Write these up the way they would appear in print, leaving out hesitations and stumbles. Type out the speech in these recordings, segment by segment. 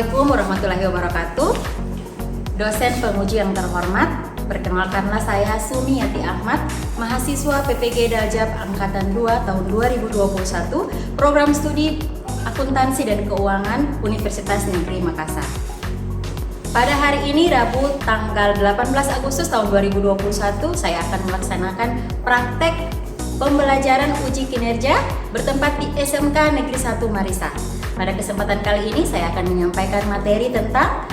Assalamualaikum warahmatullahi wabarakatuh. Dosen penguji yang terhormat, perkenalkanlah saya Sumiati Ahmad, mahasiswa PPG Daljab Angkatan 2 tahun 2021, program studi Akuntansi dan Keuangan Universitas Negeri Makassar. Pada hari ini Rabu tanggal 18 Agustus tahun 2021, saya akan melaksanakan praktek pembelajaran uji kinerja bertempat di SMK Negeri 1 Marissa. Pada kesempatan kali ini saya akan menyampaikan materi tentang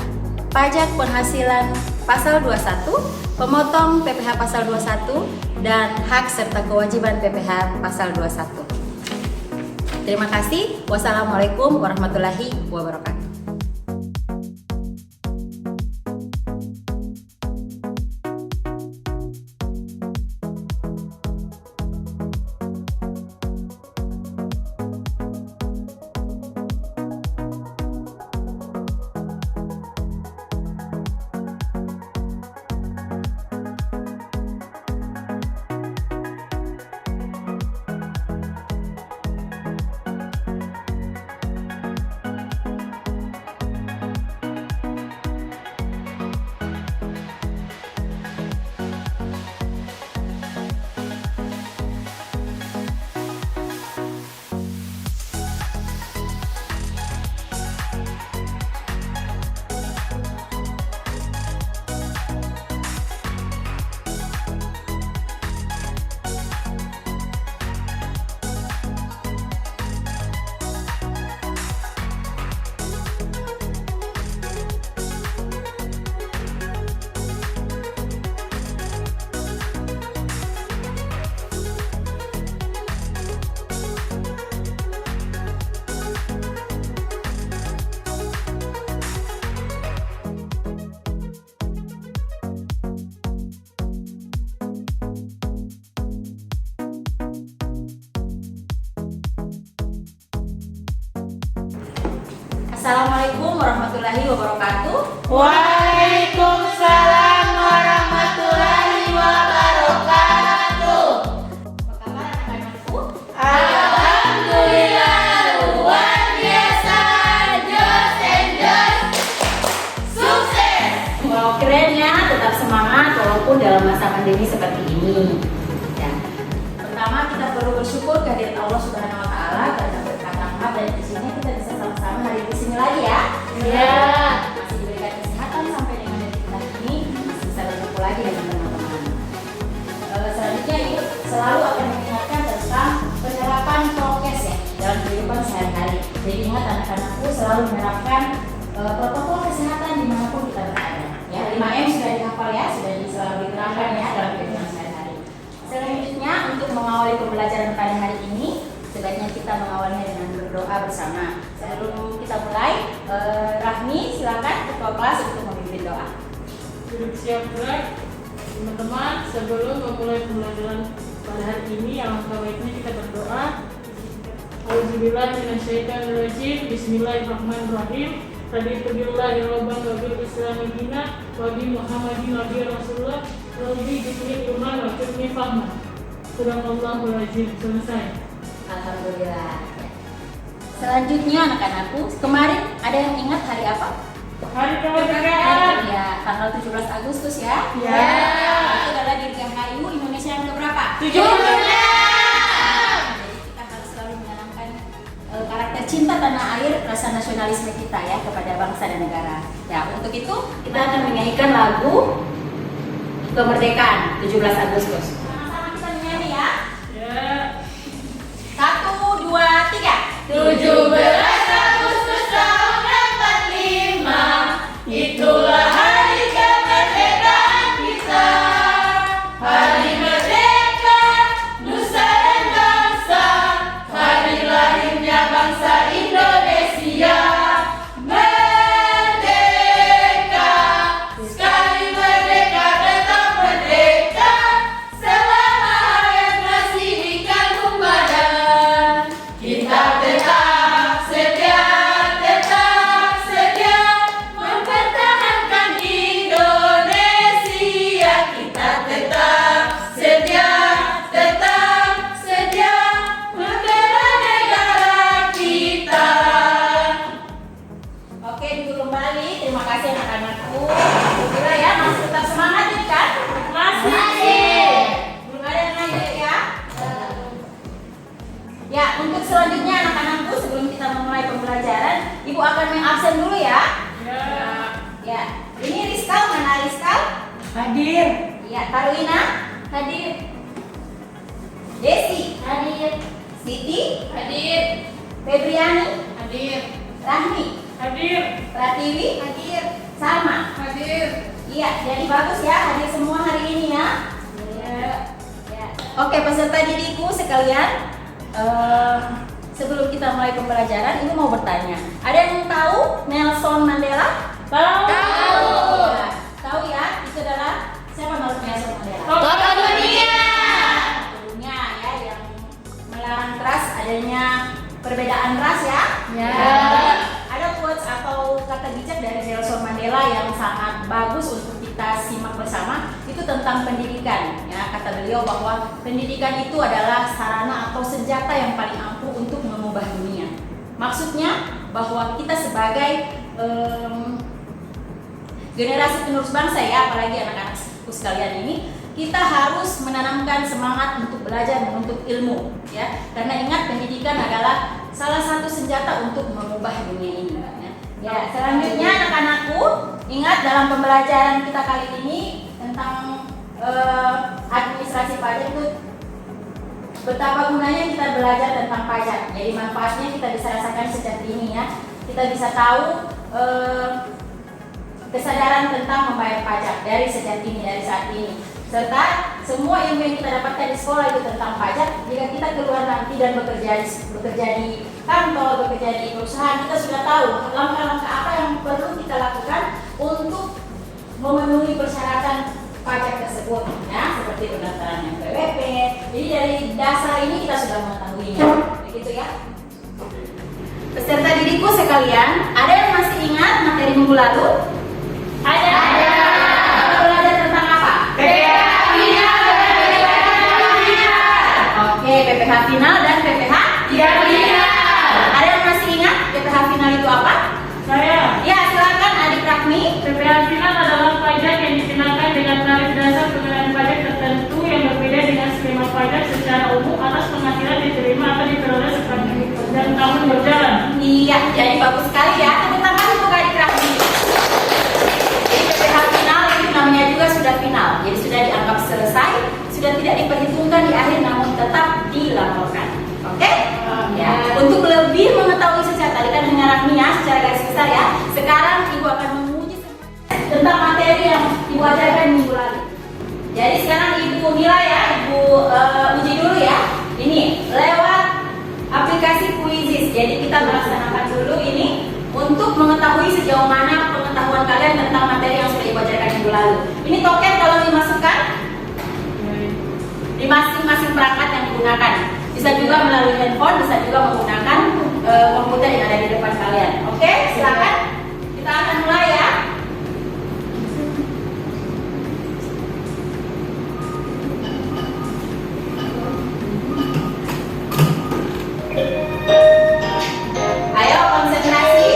pajak penghasilan pasal 21, pemotong PPh pasal 21, dan hak serta kewajiban PPh pasal 21. Terima kasih. Wassalamualaikum warahmatullahi wabarakatuh. Assalamualaikum warahmatullahi wabarakatuh. Waalaikumsalam warahmatullahi wabarakatuh. Apa kabar anak-anakku? Alhamdulillah luar biasa, jos and jos, sukses. Wow, keren ya, tetap semangat walaupun dalam masa pandemi seperti ini. Ya. Pertama kita perlu bersyukur kehadirat Allah Subhanahu wa taala karena berkat rahmat dan izinnya kita bisa sama-sama hari di sini lagi ya. Ya. Masih diberikan kesehatan sampai dengan detik ini masih bisa berkumpul lagi dengan teman-teman. Selanjutnya yuk selalu akan mengingatkan tentang penerapan prokes ya dalam kehidupan sehari-hari. Jadi ingat anak-anakku selalu menerapkan protokol kesehatan dimanapun kita berada. Ya, 5M sudah dihafal ya, sudah selalu diterapkan ya dalam kehidupan sehari-hari. Selanjutnya untuk mengawali pembelajaran pada hari ini, sebaiknya kita mengawalnya dengan berdoa bersama. Sebelum kita mulai, Rahmi silakan ketua kelas untuk memimpin doa. Duduk siap gerak, teman-teman. Sebelum memulai pembelajaran pada hari ini, alangkah baiknya kita berdoa. Auzubillahiminasyaitonirrajim. Bismillahirrahmanirrahim. Raditu billahi rabban wa bil islami dina wa bi Muhammadin nabiyyan rasulullah wa bi dzikri iman wa dzikri fahman. Subhanallahul azim. Selesai. Alhamdulillah. Selanjutnya anak-anakku, kemarin ada yang ingat hari apa? Hari kemerdekaan. Ya, tanggal 17 Agustus ya. Ya. Itu adalah Dirgahayu Indonesia yang keberapa? 17. Jadi kita harus selalu menanamkan karakter cinta tanah air, rasa nasionalisme kita ya kepada bangsa dan negara. Ya, untuk itu kita akan menyanyikan lagu kemerdekaan 17 Agustus. Sama-sama kita menyanyi ya. Ya. 1, 2, 3. 17 Agustus tahun 45, itulah hari kemerdekaan kita. Hari merdeka, nusa dan bangsa, hari lahirnya bangsa Indonesia. Merdeka, sekali merdeka tetap merdeka, selama hayat masih di kandung badan. Kita tetap Hadir. Iya, Karolina? Hadir. Desi? Hadir. Siti? Hadir. Febriani? Hadir. Rahmi? Hadir. Pratiwi? Hadir. Salma? Hadir. Iya, jadi bagus ya hadir semua hari ini ya. Ya. Oke, peserta didikku sekalian, sebelum kita mulai pembelajaran, ini mau bertanya. Ada yang tahu Nelson Mandela? Tahu. Ya, tahu ya, itu adalah siapa Nelson Mandela? Tokoh dunia. Dunia ya, yang melarang keras adanya perbedaan ras ya. Ya. Ada quotes atau kata bijak dari Nelson Mandela yang sangat bagus untuk kita simak bersama, itu tentang pendidikan ya. Kata beliau bahwa pendidikan itu adalah sarana atau senjata yang paling ampuh untuk mengubah dunia. Maksudnya bahwa kita sebagai generasi penerus bangsa ya, apalagi anak-anakku sekalian ini, kita harus menanamkan semangat untuk belajar menuntut ilmu ya. Karena ingat, pendidikan adalah salah satu senjata untuk mengubah dunia ini ya. Selanjutnya anak-anakku, ingat dalam pembelajaran kita kali ini tentang administrasi pajak itu betapa gunanya kita belajar tentang pajak. Jadi manfaatnya kita bisa rasakan sejak dini ya. Kita bisa tahu kesadaran tentang membayar pajak dari sejak dini, dari saat ini. Serta semua ilmu yang kita dapatkan di sekolah itu tentang pajak, jika kita keluar nanti dan bekerja di kantor, bekerja di perusahaan, kita sudah tahu langkah-langkah apa yang perlu kita lakukan untuk memenuhi persyaratan pajak tersebut ya, seperti pendaftaran PWP. Jadi dari dasar ini kita sudah mengetahuinya, begitu ya. Peserta didikku sekalian, ada yang masih ingat materi minggu lalu? Ada. Kita belajar tentang apa? PPH final. Oke, PPH final dan PPH tidak final. Ada yang masih ingat PPH final itu apa? Saya. Ya, silakan Adik Rahmi. PPH final adalah pajak yang dikenakan dengan tarif dasar pengenaan pajak tertentu yang berbeda dengan skema pajak secara umum atas penghasilan diterima atau diperoleh sepanjang tahun berjalan. Iya, jadi bagus sekali ya. Tepuk tangan untuk Adik Rahmi. Jadi PPH final itu namanya juga sudah final. Jadi sudah dianggap selesai, sudah tidak diperhitungkan di akhir namun tetap dilaporkan. Oke? Ya. Untuk lebih mengetahui secara tadi kan hanya Rahmi ya, secara garis besar ya. Sekarang Ibu akan menguji tentang materi yang Ibu ajarkan minggu lalu. Jadi sekarang Ibu nilai ya, Ibu uji dulu ya. Ini lewat aplikasi Quizizz. Jadi kita melaksanakan dulu ini untuk mengetahui sejauh mana pengetahuan kalian tentang materi yang sudah Ibu ajarkan minggu lalu. Ini token kalau dimasukkan di masing-masing perangkat yang digunakan. Bisa juga melalui handphone, bisa juga menggunakan komputer yang ada di depan kalian. Oke, silakan. Kita akan mulai ya. Ayo konsentrasi.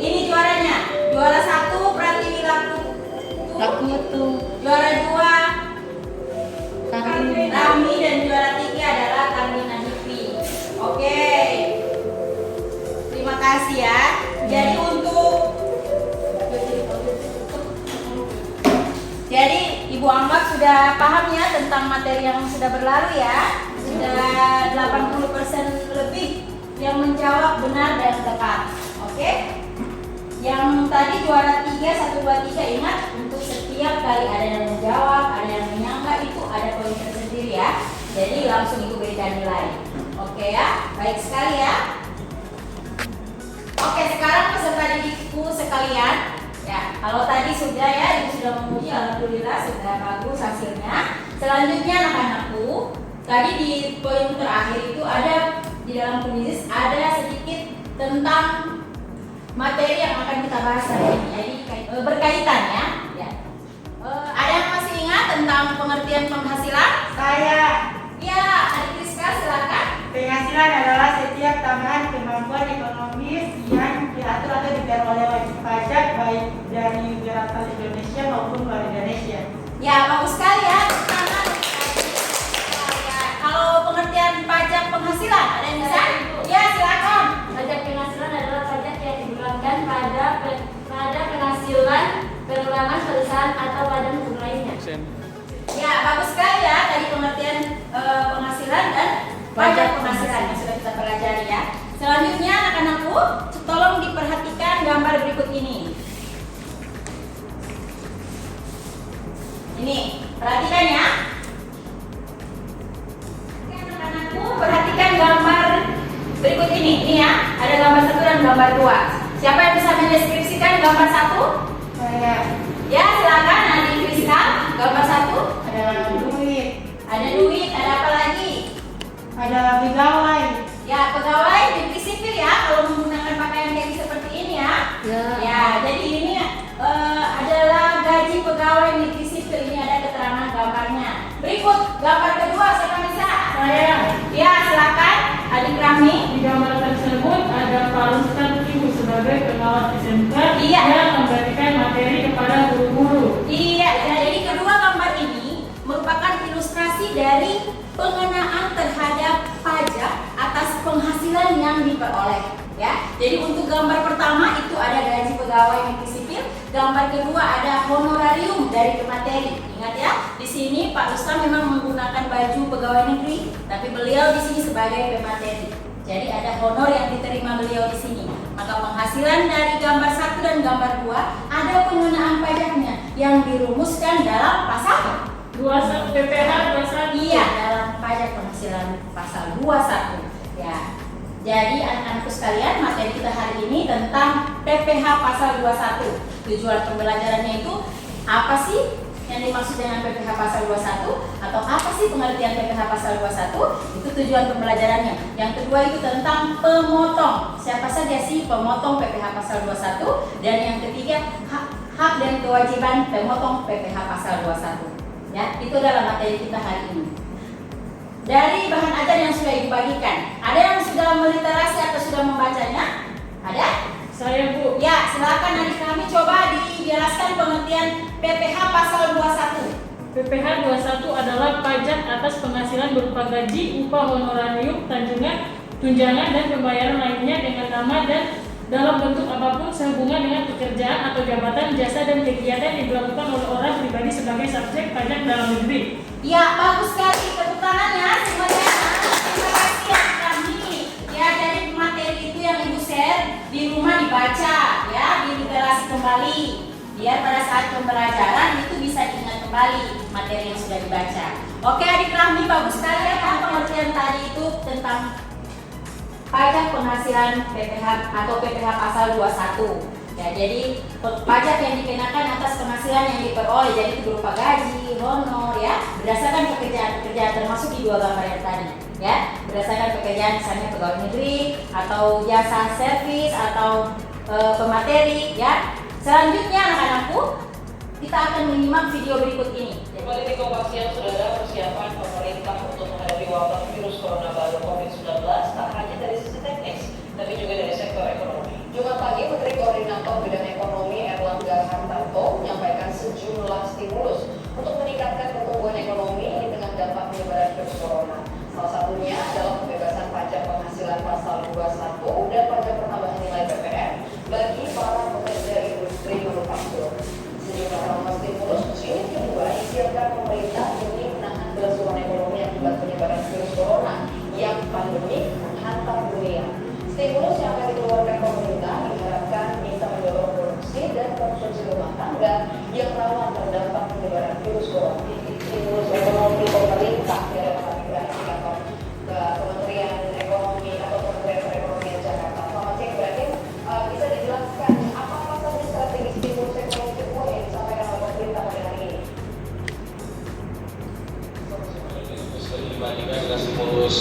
Ini juaranya, juara 1 Pratiwi Lakutu, juara 2 Rahmi, dan juara 3 adalah Karolina Hipi. Oke, terima kasih ya. Jadi Ibu anggap sudah paham ya tentang materi yang sudah berlalu ya. Sudah 80% lebih yang menjawab benar dan tepat. Oke? Yang tadi juara 3, 1, 2, 3, ingat untuk setiap kali ada yang menjawab, ada yang menyangka, itu ada poin tersendiri ya. Jadi langsung Ibu berikan nilai. Oke ya? Baik sekali ya. Oke, sekarang peserta didikku sekalian. Ya, kalau tadi sudah ya, Ibu sudah menguji, alhamdulillah sudah bagus hasilnya. Selanjutnya anak-anakku, tadi di poin terakhir itu ada di dalam kuis ada sedikit tentang materi yang akan kita bahas hari ini. Jadi berkaitan ya. Ada yang masih ingat tentang pengertian penghasilan? Saya. Ya, Adik Rizka silakan. Penghasilan adalah setiap tambahan kemampuan ekonomis yang diatur atau diperoleh wajib pajak baik dari berasal Indonesia maupun luar Indonesia. Ya, bagus sekali ya. Tangan. Ya, kalau pengertian pajak penghasilan ada yang bisa? Ya, silakan. Pajak penghasilan adalah pajak yang dikenakan pada penghasilan, pengurangan perusahaan atau pada hukum lainnya. Ya, bagus sekali ya tadi pengertian penghasilan dan pajak penghasilan yang sudah kita pelajari ya. Selanjutnya anak-anakku, tolong diperhatikan gambar berikut ini. Ini, perhatikan ya. Oke, anak-anakku, perhatikan gambar berikut ini. Ini ya, ada gambar 1 dan gambar 2. Siapa yang bisa mendeskripsikan gambar 1? Saya. Ya, silakan Adik Rizka, gambar 1. Ada duit, Ada duit, ada apa lagi? ada pegawai, Ya, pegawai negeri sipil ya, kalau menggunakan pakaian gaji seperti ini ya. Ya, jadi ini adalah gaji pegawai negeri sipil. Ini ada keterangan gambarnya. Berikut gambar kedua, siapa bisa? Saya. Ya, silakan Adik Rahmi. Di gambar tersebut ada Pak Ustadz Ibu sebagai pengawas SMK Iya. yang memberikan materi kepada guru-guru. Iya, ya, jadi kedua gambar ini merupakan ilustrasi dari pengenaan terhadap pajak atas penghasilan yang diperoleh ya. Jadi untuk gambar pertama itu ada gaji pegawai negeri sipil, gambar kedua ada honorarium dari pemateri. Ingat ya, di sini Pak Ustaz memang menggunakan baju pegawai negeri, tapi beliau di sini sebagai pemateri. Jadi ada honor yang diterima beliau di sini. Maka penghasilan dari gambar 1 dan gambar 2 ada pengenaan pajaknya yang dirumuskan dalam pasal 21 PPh 21. iya dalam pajak penghasilan pasal 21 ya. Jadi anak-anakku sekalian, materi kita hari ini tentang PPh pasal 21. Tujuan pembelajarannya itu apa sih yang dimaksud dengan PPh pasal 21 atau apa sih pengertian PPh pasal 21? Itu tujuan pembelajarannya. Yang kedua itu tentang pemotong. Siapa saja sih pemotong PPh pasal 21? Dan yang ketiga hak dan kewajiban pemotong PPh pasal 21. Ya, itu adalah materi kita hari ini. Dari bahan ajar yang sudah dibagikan, ada yang sudah meliterasi atau sudah membacanya? Ada? Saya, Bu. Ya, silakan adik kami coba dijelaskan pengertian PPh pasal 21. PPh 21 adalah pajak atas penghasilan berupa gaji, upah, honorarium, tunjangan dan pembayaran lainnya dengan nama dan dalam bentuk apapun sehubungan dengan pekerjaan atau jabatan, jasa dan kegiatan yang dilakukan oleh orang pribadi sebagai subjek pajak dalam negeri. Ya, bagus sekali. Tepuk tangannya semuanya. Terima kasih adik kami. Ya, dari materi itu yang Ibu share di rumah dibaca, ya, diliterasi kembali. Biar pada saat pembelajaran itu bisa diingat kembali materi yang sudah dibaca. Oke, adik Rahmi, bagus sekali ya pengertian tadi itu tentang pajak penghasilan PPh atau PPh pasal 21. Ya, jadi pajak yang dikenakan atas penghasilan yang diperoleh, jadi itu berupa gaji, honor ya, berdasarkan pekerjaan termasuk di dua gambar yang tadi ya, berdasarkan pekerjaan misalnya pegawai negeri atau jasa servis atau pemateri ya. Selanjutnya anak-anakku, kita akan menyimak video berikut ini. Kembali ke Kompas Siang, saudara, persiapan pemerintah untuk menghadapi wabah virus corona baru COVID-19 tak hanya dari sisi teknis, tapi juga dari sektor ekonomi. Jumat pagi, Menteri Koordinator Bidang Ekonomi Erlangga Hartarto menyampaikan sejumlah stimulus untuk meningkatkan pertumbuhan ekonomi di tengah dampak penyebaran virus corona. Salah satunya adalah pembebasan pajak penghasilan pasal 21 dan pajak pertambahan nilai PPN bagi para pekerja industri manufaktur. Sejumlah program stimulus ini kedua disiapkan pemerintah demi menahan kelangsungan dibandingkan dengan stimulus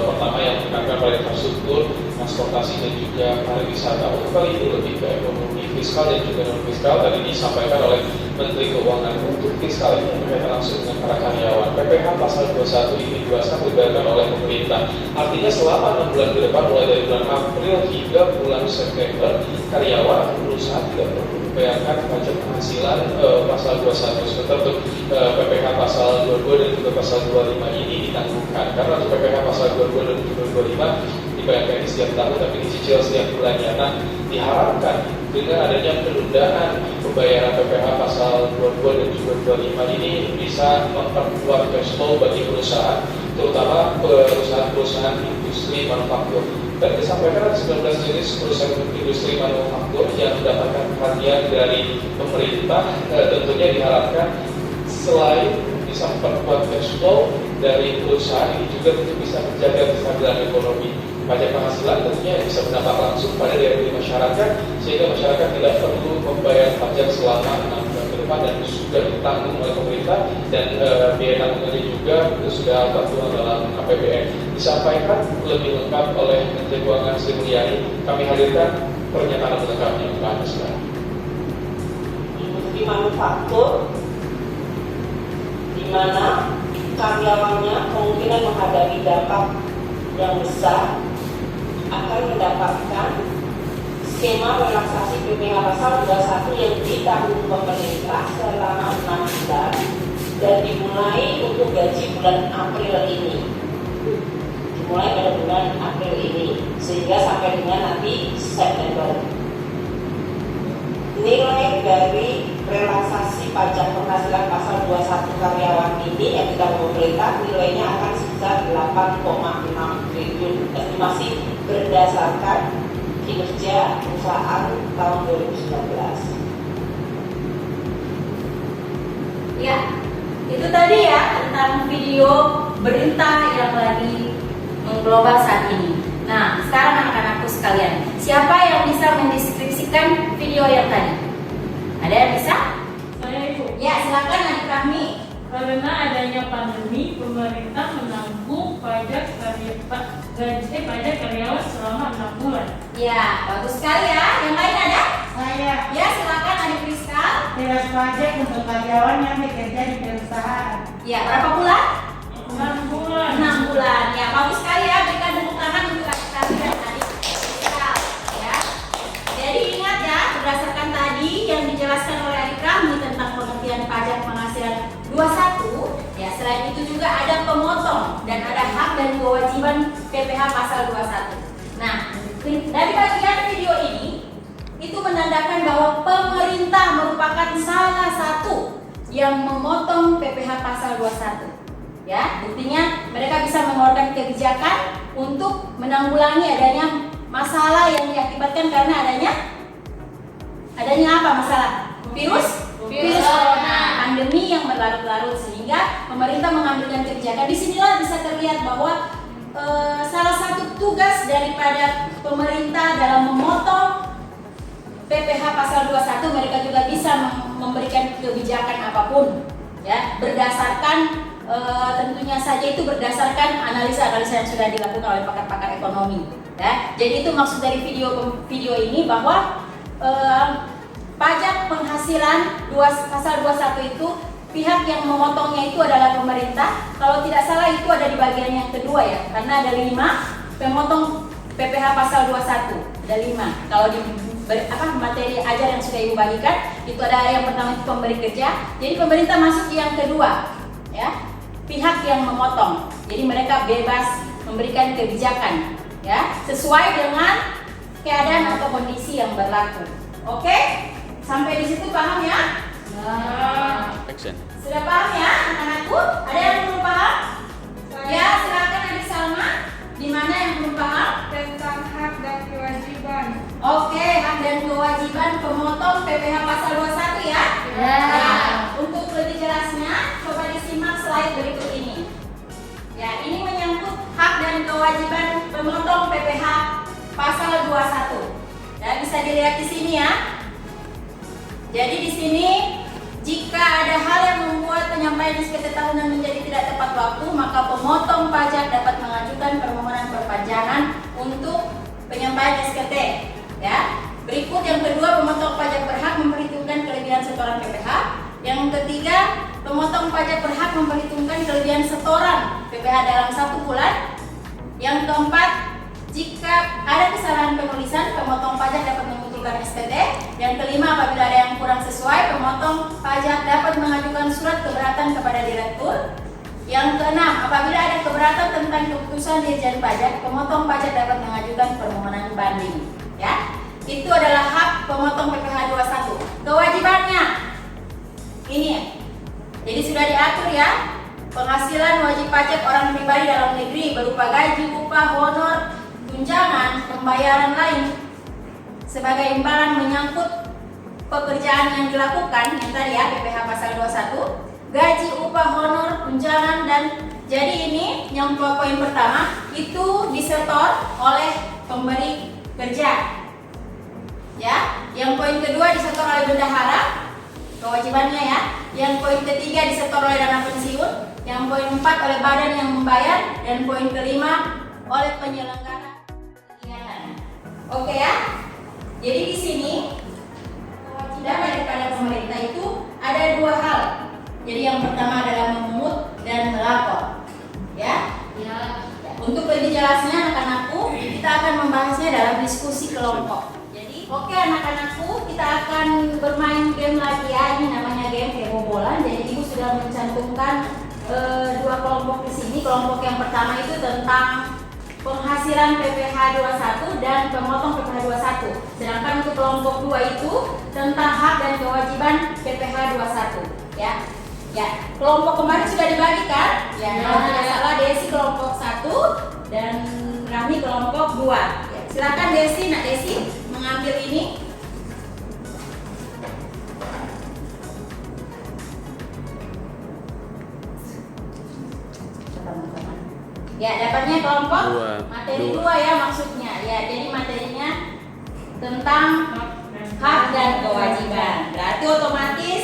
pertama yang menekankan pada infrastruktur, transportasi dan juga pariwisata. Untuk kali ini lebih ke ekonomi fiskal dan juga non fiskal. Tadi disampaikan oleh Menteri Keuangan. Untuk fiskal ini berkaitan langsung dengan para karyawan. PPh pasal 21 ini dijelaskan dibayarkan oleh pemerintah. Artinya selama 6 bulan ke depan, mulai dari bulan April hingga bulan September, karyawan atau perusahaan tidak perlu membayarkan pajak penghasilan pasal 21. Sementara untuk PPh pasal 22 dan juga pasal 25 ini ditangguhkan. Karena untuk PPh pasal 22 dan juga 25 dibayarkan di setiap tahun tapi dicicil setiap bulannya. Nah, diharapkan dengan adanya penundaan pembayaran PPh pasal 22 dan juga 25 ini bisa memperkuat cash flow bagi perusahaan, terutama perusahaan-perusahaan industri manufaktur. Dan disampaikan ada 19 jenis perusahaan industri manufaktur yang mendapatkan perhatian dari pemerintah. Tentunya diharapkan selain bisa memperkuat cash flow dari perusahaan ini juga untuk bisa menjaga kestabilan ekonomi. Pajak penghasilan tentunya bisa berdampak langsung pada daya beli masyarakat, sehingga masyarakat tidak perlu membayar pajak selama 6 bulan ke depan dan sudah ditanggung oleh pemerintah, dan biaya tanggungannya juga sudah tertuang dalam APBN. Disampaikan lebih lengkap oleh Menteri Keuangan Sri Mulyani. Kami hadirkan pernyataan lengkapnya untuk Anda sekarang. Industri manufaktur di mana karyawannya kemungkinan menghadapi dampak yang besar akan mendapatkan skema relaksasi PPh pasal 21 yang ditanggung pemerintah selama 6 bulan dan dimulai untuk gaji bulan April ini, dimulai pada bulan April ini sehingga sampai dengan nanti September. Nilai dari relaksasi pajak penghasilan pasal 21 karyawan ini yang ditanggung pemerintah nilainya akan sebesar 8,6 triliun, estimasi berdasarkan kinerja perusahaan tahun 2019. Ya, itu tadi ya tentang video berita yang lagi mengglobal saat ini. Nah, sekarang anak-anakku sekalian, siapa yang bisa mendeskripsikan video yang tadi? Ada yang bisa? Saya Ibu. Ya, silakan Adik Rahmi. Karena adanya pandemi, pemerintah menanggung pajak karyawan selama 6 bulan. Ya, bagus sekali ya. Yang lain ada? Saya Ya, silakan Adik Rizka. bebas pajak untuk karyawan yang bekerja di perusahaan. Ya, berapa bulan? 6 bulan. 6 bulan. Ya, bagus sekali ya. Berikan tepuk tangan untuk Adik Rahmi dan Adik Rizka. Ya. Jadi ingat ya, berdasarkan tadi yang dijelaskan oleh Adik Rahmi tentang pengertian pajak penghasilan 21, ya selain itu juga ada pemotong dan ada hak dan kewajiban PPh pasal 21. Nah, dari bagian video ini itu menandakan bahwa pemerintah merupakan salah satu yang memotong PPh pasal 21. Ya, buktinya mereka bisa mengeluarkan kebijakan untuk menanggulangi adanya masalah yang diakibatkan karena adanya apa masalah? Virus corona, pandemi yang berlarut-larut, sehingga pemerintah mengambilkan kebijakan. Disinilah bisa terlihat bahwa salah satu tugas daripada pemerintah dalam memotong PPh pasal 21, mereka juga bisa memberikan kebijakan apapun, ya, berdasarkan tentunya saja itu berdasarkan analisa-analisa yang sudah dilakukan oleh pakar-pakar ekonomi. Ya. Jadi itu maksud dari video ini bahwa pajak penghasilan pasal 21 itu pihak yang memotongnya itu adalah pemerintah. Kalau tidak salah itu ada di bagian yang kedua ya, karena ada 5 pemotong PPh pasal 21, ada 5. Kalau di materi ajar yang sudah Ibu bagikan itu ada yang pertama itu pemberi kerja. Jadi pemerintah masuk di yang kedua, ya, pihak yang memotong. Jadi mereka bebas memberikan kebijakan, ya, sesuai dengan keadaan atau kondisi yang berlaku. Oke? Sampai di situ paham ya? Sudah paham ya anak-anakku? Ada yang belum paham? Ya, silakan Adik Salma. Di mana yang belum paham? Tentang hak dan kewajiban. Oke, hak dan kewajiban pemotong PPh pasal 21 ya? Ya. Nah, untuk lebih jelasnya, coba disimak slide berikut ini. Ya, ini menyangkut hak dan kewajiban pemotong PPh pasal 21. Ya, bisa dilihat di sini ya. Jadi di sini jika ada hal yang membuat penyampaian SPT tahunan menjadi tidak tepat waktu, maka pemotong pajak dapat mengajukan permohonan perpanjangan untuk penyampaian SKT. Ya. Berikut yang kedua, pemotong pajak berhak memperhitungkan kelebihan setoran PPh. Yang ketiga, pemotong pajak berhak memperhitungkan kelebihan setoran PPh dalam 1 bulan. Yang keempat, jika ada kesalahan penulisan, pemotong pajak dapat mengumpulkan SPT. Yang kelima, apabila ada yang kurang sesuai, pemotong pajak dapat mengajukan surat keberatan kepada direktur. Yang keenam, apabila ada keberatan tentang keputusan Dirjen Pajak, pemotong pajak dapat mengajukan permohonan banding. Ya, itu adalah hak pemotong PPh 21. Kewajibannya ini ya. Jadi sudah diatur ya. Penghasilan wajib pajak orang pribadi dalam negeri berupa gaji, upah, honor, tunjangan, pembayaran lain sebagai imbalan menyangkut pekerjaan yang dilakukan, yang tadi ya PPh pasal 21, gaji, upah, honor, tunjangan, dan jadi ini yang poin pertama itu disetor oleh pemberi kerja. Ya, yang poin kedua disetor oleh bendahara, kewajibannya ya. Yang poin ketiga disetor oleh dana pensiun. Yang poin 4 oleh badan yang membayar, dan poin kelima oleh penyelenggara kegiatan. Oke ya. Jadi di sini kewajiban daripada pemerintah itu ada 2 hal. Jadi yang pertama adalah memungut dan melapor. Ya. Untuk lebih jelasnya anak-anakku, kita akan membahasnya dalam diskusi kelompok. Jadi, oke anak-anakku, kita akan bermain game lagi ya. Ini namanya game kebobolan. Jadi ibu sudah mencantumkan 2 kelompok di sini. Kelompok yang pertama itu tentang penghasilan PPh 21 dan pemotong PPh 21. Sedangkan untuk kelompok 2 itu tentang hak dan kewajiban PPh 21. Ya. Ya, kelompok kemarin sudah dibagikan. Ya, kalau tidak salah Desi kelompok 1 dan Rami kelompok 2. Ya, silakan Desi, Nak Desi mengambil ini. Ya, dapatnya kelompok materi 2 ya maksudnya. Ya, jadi materinya tentang hak dan kewajiban. Berarti otomatis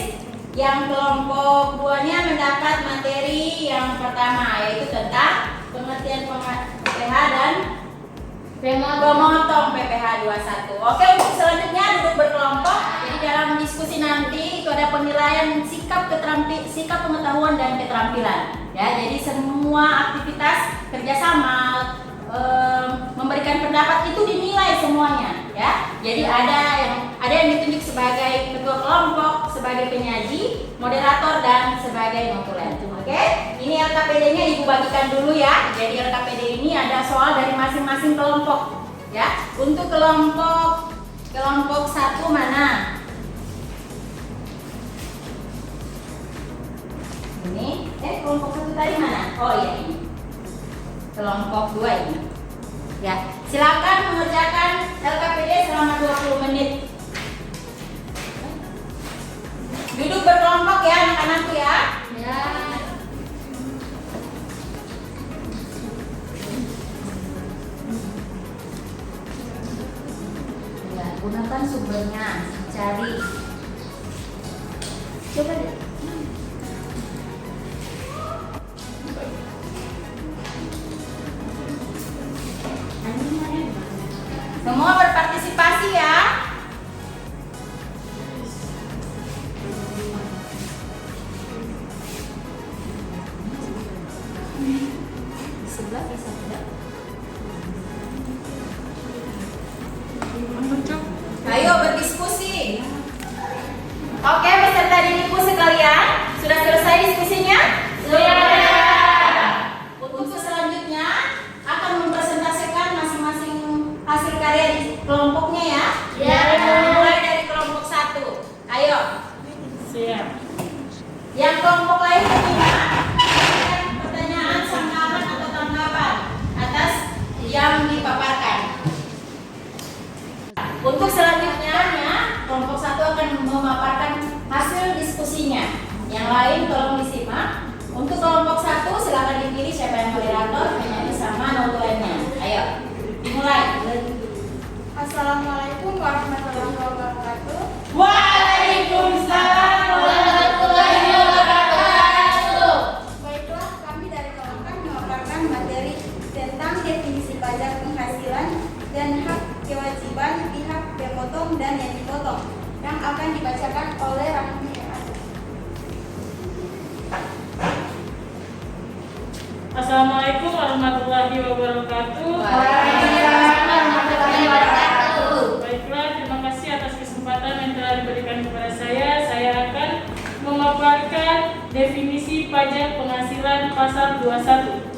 yang kelompok 2-nya mendapat materi yang pertama, yaitu tentang pengertian PPh dan pemotong PPh 21. Oke, untuk selanjutnya duduk berkelompok. Jadi dalam diskusi nanti itu ada penilaian sikap pengetahuan dan keterampilan. Ya, jadi semua aktivitas kerjasama, memberikan pendapat itu dinilai semuanya. Ya, jadi ada yang ditunjuk sebagai ketua kelompok, sebagai penyaji, moderator, dan sebagai notulen. Oke, ini LKPD-nya ibu bagikan dulu ya. Jadi LKPD ini ada soal dari masing-masing kelompok. Ya, untuk kelompok 1 mana? Ini, kelompok 1 tadi mana? Oh iya ini. Kelompok 2 ini. Ya, silakan mengerjakan LKPD selama 20 menit. Duduk berkelompok ya anak-anakku ya. Ya. Ya, gunakan sumbernya, cari. Coba deh. Semua berpartisipasi ya. Sebelah bisa tidak? Ayo berdiskusi. Oke, peserta didikku sekalian, sudah selesai diskusinya? Sudah. Untuk selanjutnya akan mempresentasikan masing-masing hasil karya di kelompoknya ya. Ya. Mulai dari kelompok 1. Ayo. Siap. Yang kelompok lain bertanya pertanyaan, sanggahan atau tanggapan atas yang dipaparkan. Untuk selanjutnya kelompok 1 akan memaparkan hasil diskusinya. Yang lain tolong disimak. Untuk kelompok 1 silakan dipilih siapa yang moderator, penyanyi sama notulennya. Ayo. Dimulai. Assalamualaikum warahmatullahi wabarakatuh. Waalaikumsalam warahmatullahi wabarakatuh. Baiklah, kami dari kelompok memaparkan materi dan yang dipotong yang akan dibacakan oleh Rahmi. Assalamualaikum warahmatullahi wabarakatuh. Waalaikumsalam warahmatullahi wabarakatuh. Baiklah, terima kasih atas kesempatan yang telah diberikan kepada saya. Saya akan memaparkan definisi pajak penghasilan pasal 21.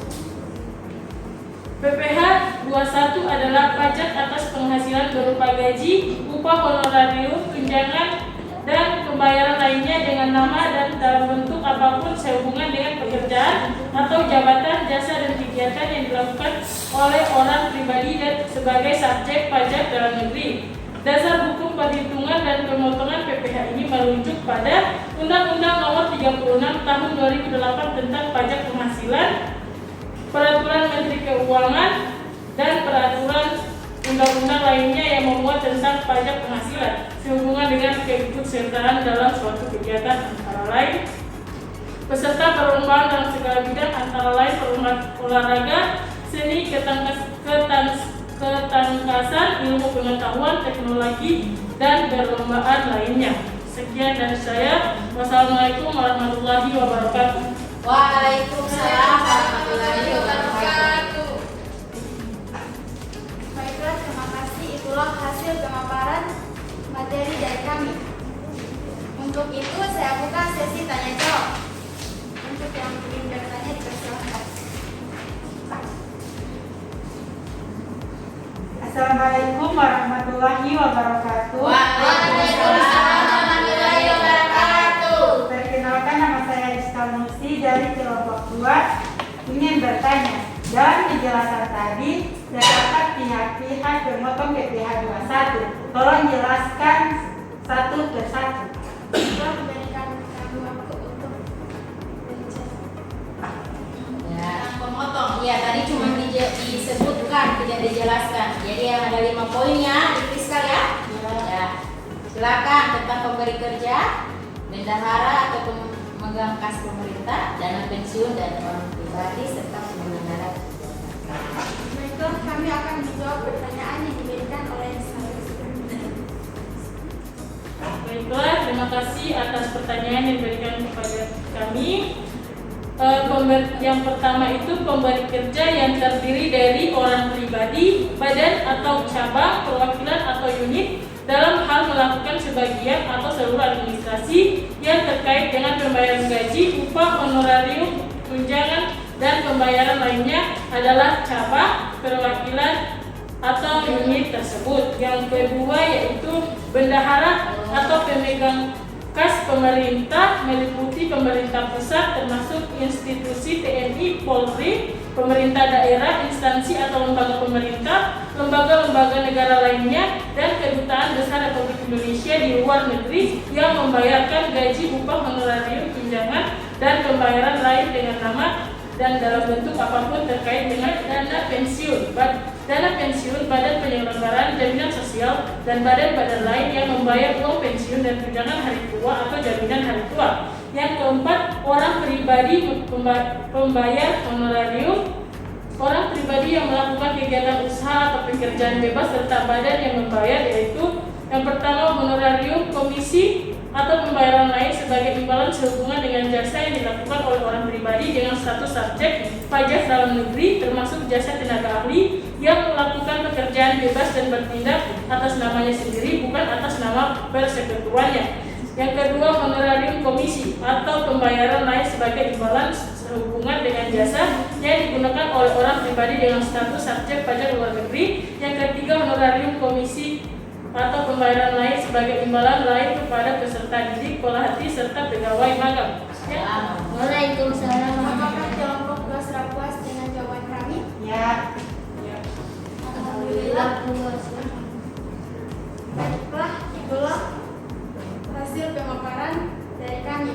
PPh 21 adalah pajak atas penghasilan berupa gaji, upah honorarium, tunjangan, dan pembayaran lainnya dengan nama dan dalam bentuk apapun sehubungan dengan pekerjaan atau jabatan, jasa, dan kegiatan yang dilakukan oleh orang pribadi dan sebagai subjek pajak dalam negeri. Dasar hukum perhitungan dan pemotongan PPh ini merujuk pada Undang-Undang Nomor 36 Tahun 2008 tentang pajak penghasilan, Peraturan Menteri Keuangan, dan peraturan undang-undang lainnya yang memuat tentang pajak penghasilan sehubungan dengan keikutsertaan dalam suatu kegiatan, antara lain peserta perlombaan dalam segala bidang, antara lain olahraga, seni, ketangkasan, ilmu pengetahuan, teknologi, dan perlombaan lainnya. Sekian dari saya. Wassalamualaikum warahmatullahi wabarakatuh. Waalaikumsalam warahmatullahi wabarakatuh. Baiklah, terima kasih. Itulah hasil pemaparan materi dari kami. Untuk itu saya buka sesi tanya jawab. Untuk yang ingin bertanya dipersilakan. Assalamualaikum warahmatullahi wabarakatuh. Waalaikumsalam warahmatullahi wabarakatuh. Perkenalkan, nama saya Rizka Musi dari kelompok 2. Ingin bertanya, dalam penjelasan tadi terdapat pihak-pihak pemotong PPh 21. Tolong jelaskan satu persatu. Kita memberikan kami waktu untuk menjelaskan. Ya, pemotong. Iya, tadi cuma disebutkan, tidak dijelaskan. Jadi yang ada 5 poinnya dituliskan ya. Ya. Silakan tentang pemberi kerja, bendahara atau pemegang kas pemerintah, dana pensiun dan orang pribadi serta penyelenggara. Baiklah, kami akan menjawab pertanyaan yang diberikan oleh saya. Baiklah, terima kasih atas pertanyaan yang diberikan kepada kami. Yang pertama itu pemberi kerja yang terdiri dari orang pribadi, badan atau cabang, perwakilan atau unit dalam hal melakukan sebagian atau seluruh administrasi yang terkait dengan pembayaran gaji, upah, honorarium, tunjangan, dan pembayaran lainnya adalah cabang, perwakilan, atau unit tersebut. Yang kedua yaitu bendahara atau pemegang kas pemerintah meliputi pemerintah pusat termasuk institusi TNI, Polri, pemerintah daerah, instansi atau lembaga pemerintah, lembaga-lembaga negara lainnya, dan kedutaan besar Republik Indonesia di luar negeri yang membayarkan gaji, upah, honorarium, tunjangan, dan pembayaran lain dengan nama dan dalam bentuk apapun terkait dengan dana pensiun, badan penyelenggaraan jaminan sosial, dan badan-badan lain yang membayar uang pensiun dan tunjangan hari tua atau jaminan hari tua. Yang keempat, orang pribadi pembayar honorarium, orang pribadi yang melakukan kegiatan usaha atau pekerjaan bebas serta badan yang membayar, yaitu yang pertama honorarium, komisi, atau pembayaran lain sebagai imbalan sehubungan dengan jasa yang dilakukan oleh orang pribadi dengan status subjek pajak dalam negeri, termasuk jasa tenaga ahli yang melakukan pekerjaan bebas dan bertindak atas namanya sendiri, bukan atas nama persekutuannya. Yang kedua, honorarium komisi atau pembayaran lain sebagai imbalan sehubungan dengan jasa yang digunakan oleh orang pribadi dengan status subjek pajak luar negeri. Yang ketiga, honorarium komisi atau pembayaran lain sebagai imbalan lain kepada peserta didik, pelatih, serta pegawai magang. Ya. Waalaikumsalam. Apakah kelompok 2 sudah puas dengan jawaban kami? Ya, Alhamdulillah puas. Baiklah, itulah hasil pemaparan dari kami.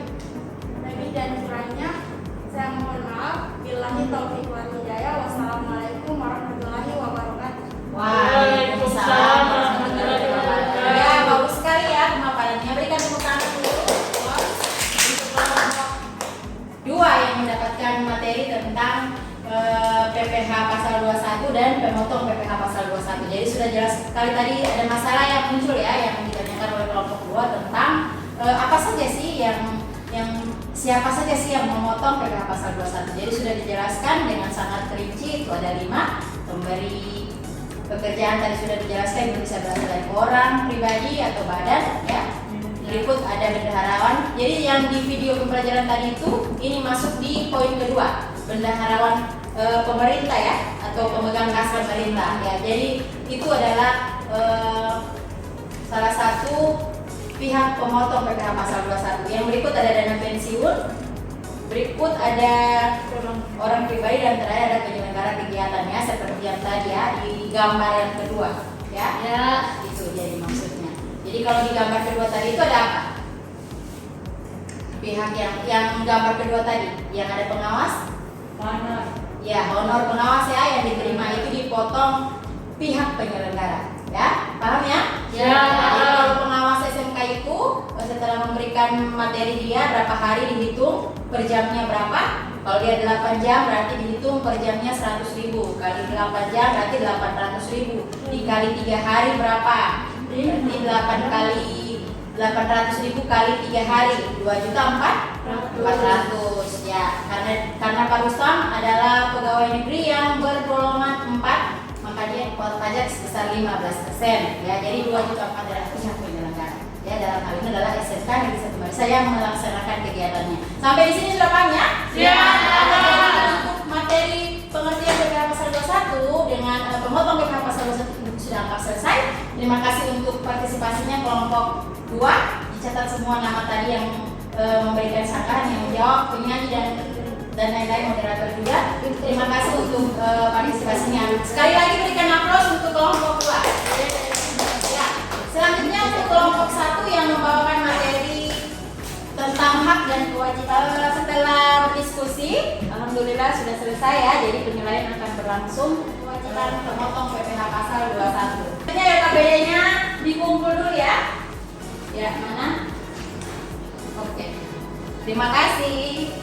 Lebih dan kurangnya saya mohon maaf. Billahi taufiq wal hidayah. Wassalamualaikum warahmatullahi wabarakatuh. Waalaikumsalam warahmatullahi wabarakatuh. Ya, bagus sekali ya pemaparannya. Berikan tepuk tangan dulu untuk kelompok 2 yang mendapatkan materi tentang PPh pasal 21 dan pemotong PPh pasal 21. Jadi sudah jelas sekali tadi ada masalah yang muncul ya, yang ditanyakan oleh kelompok 2 tentang apa saja sih yang siapa saja sih yang memotong PPh pasal 21. Jadi sudah dijelaskan dengan sangat rinci, itu ada 5. Pemberi pekerjaan tadi sudah dijelaskan, itu bisa berasal dari orang, pribadi atau badan ya. Berikut ada bendaharawan. Jadi yang di video pembelajaran tadi itu ini masuk di poin kedua, bendaharawan pemerintah ya, atau pemegang kas pemerintah ya. Jadi itu adalah salah satu pihak pemotong PPh pasal 21. Yang berikut ada dana pensiun, berikut ada orang pribadi, dan terakhir ada penyelenggara kegiatannya seperti yang tadi ya di gambar yang kedua ya. Ya, itu jadi maksudnya. Jadi kalau di gambar kedua tadi itu ada apa? Pihak yang gambar kedua tadi, yang ada pengawas, honor. Ya, honor pengawas ya yang diterima itu dipotong pihak penyelenggara. Ya, paham ya? Ya. Jadi kalau pengawas SMK itu setelah memberikan materi dia berapa hari dihitung per jamnya berapa. Kalau dia 8 jam berarti dihitung per jamnya 100.000 kali 8 jam berarti 800.000 dikali 3 hari berapa? Berarti 8 kali 800.000 kali 3 hari 2.400.000 ya. Karena Pak Rustam adalah pegawai negeri yang bergolongan 4, maka dia kuota pajak sebesar 15% ya. Jadi 2.400.000 adalah pihak penyelenggara ya. Dalam hal ini adalah SMK Negeri 1 Marissa yang melaksanakan kegiatannya. Sampai di sini sudah paham ya? Untuk materi pengertian PPh pasal 21 dengan pemotong PPh pasal 21 sudah anggap selesai. Terima kasih untuk partisipasinya kelompok 2. Dicatat semua nama tadi yang memberikan sanggahan, yang menjawab, penyanyi dan lain-lain, moderator juga. Terima kasih untuk partisipasinya. Sekali lagi berikan aplaus untuk kelompok 2. Ya. Selanjutnya untuk kelompok 1 yang membawakan materi tentang hak dan kewajiban. Setelah diskusi, alhamdulillah sudah selesai ya. Jadi penilaian akan berlangsung. Kewajiban pemotong PPh pasal 21. Selanjutnya KBD-nya dikumpul dulu ya. Ya, mana? Oke. Terima kasih.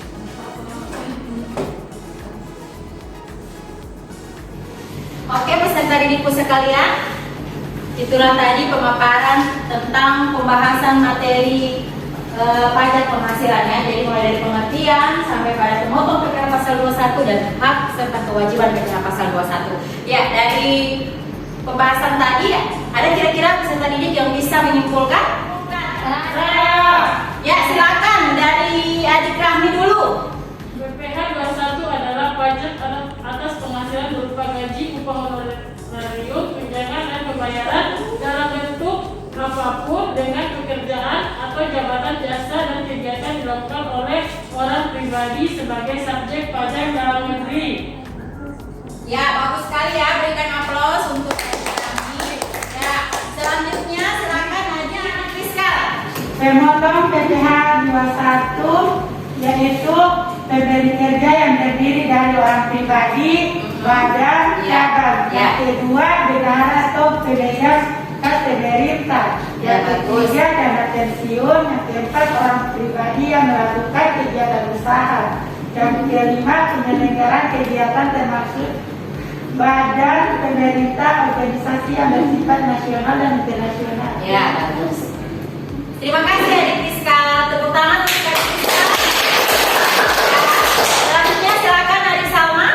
Oke, peserta didikku sekalian, itulah tadi pemaparan tentang pembahasan materi pajak penghasilannya. Jadi mulai dari pengertian sampai pada pemotong PPh pasal 21 dan hak serta kewajiban PPh pasal 21. Ya, dari pembahasan tadi ya, ada kira-kira peserta didik yang bisa menyimpulkan? Ya, silakan dari Adik Rahmi dulu. PPh 21 adalah pajak atas penghasilan berupa gaji, upah honorarium, tunjangan dan pembayaran dalam bentuk apapun dengan pekerjaan atau jabatan jasa dan kegiatan dilakukan oleh orang pribadi sebagai subjek pajak dalam negeri. Ya, bagus sekali ya, berikan aplaus untuk Adik Rahmi. Ya, selanjutnya silakan Adik Fiskal. Pemotong PPh 21 yaitu pemberi kerja yang terdiri dari orang pribadi, badan, cabang. Yang kedua, negara atau pemegang kas pemerintah. Yang ketiga, dana pensiun. Yang keempat, orang pribadi yang melakukan kegiatan usaha. Yang kelima, penyelenggaraan kegiatan termasuk badan, pemerintah, organisasi yang bersifat nasional dan internasional. Ya, bagus. Terima kasih Adik Fiskal. Tepuk tangan untuk Adik Fiskal. Selanjutnya silakan Adik Salma.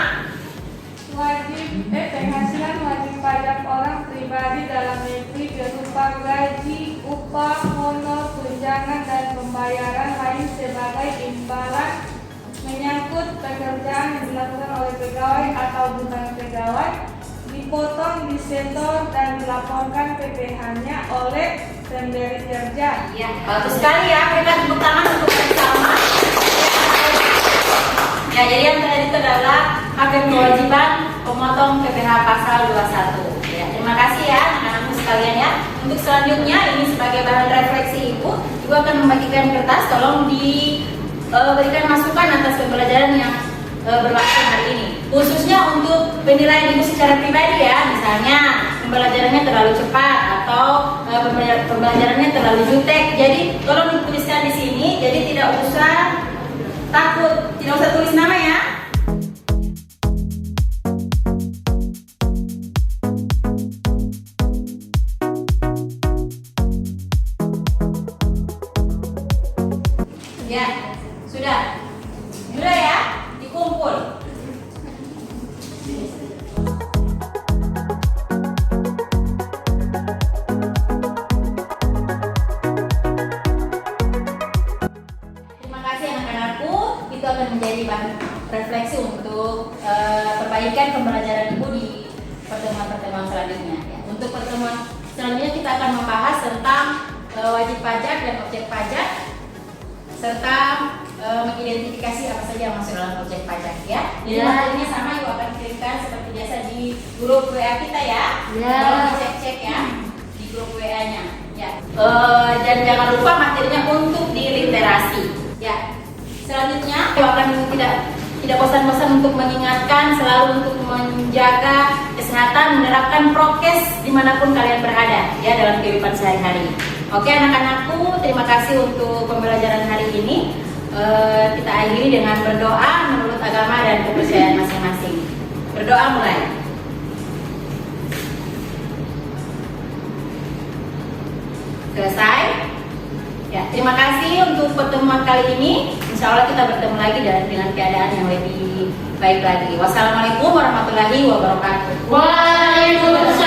Penghasilan wajib pajak orang pribadi dalam negeri berupa gaji, upah, honor, tunjangan dan pembayaran lain sebagai imbalan menyangkut pekerjaan yang dilakukan oleh pegawai atau bukan pegawai, dipotong, disetor dan dilaporkan PPh-nya oleh pemberi kerja. Ya, bagus sekali ya. Berikan tepuk tangan untuk Adik Salma. Ya, jadi yang tadi itu adalah hak dan kewajiban pemotong PPh pasal 21. Ya, terima kasih ya anak-anakku sekalian ya. Untuk selanjutnya ini sebagai bahan refleksi Ibu akan membagikan kertas. Tolong diberikan masukan atas pembelajaran yang berlangsung hari ini. Khususnya untuk penilaian Ibu secara pribadi ya. Misalnya pembelajarannya terlalu cepat atau pembelajarannya terlalu jutek. Jadi tolong dituliskan di sini. Jadi tidak usah takut, tidak usah tulis nama ya. referensi untuk perbaikan pembelajaran Ibu di pertemuan-pertemuan selanjutnya. Ya. Untuk pertemuan selanjutnya kita akan membahas tentang wajib pajak dan objek pajak, serta mengidentifikasi apa saja yang masuk dalam objek pajak ya. Jadi materinya sama, Ibu akan kirimkan seperti biasa di grup WA kita ya. Tolong dicek-cek ya di grup WA-nya. Ya. Dan jangan lupa materinya untuk di literasi. Ya. Selanjutnya, Ibu akan tidak bosan-bosan untuk mengingatkan, selalu untuk menjaga kesehatan, menerapkan prokes dimanapun kalian berada ya dalam kehidupan sehari-hari. Oke anak-anakku, terima kasih untuk pembelajaran hari ini. Kita akhiri dengan berdoa menurut agama dan kepercayaan masing-masing. Berdoa mulai. Selesai. Ya, terima kasih untuk pertemuan kali ini. Insya Allah kita bertemu lagi dengan keadaan yang lebih baik lagi. Wassalamualaikum warahmatullahi wabarakatuh. Waalaikumsalam.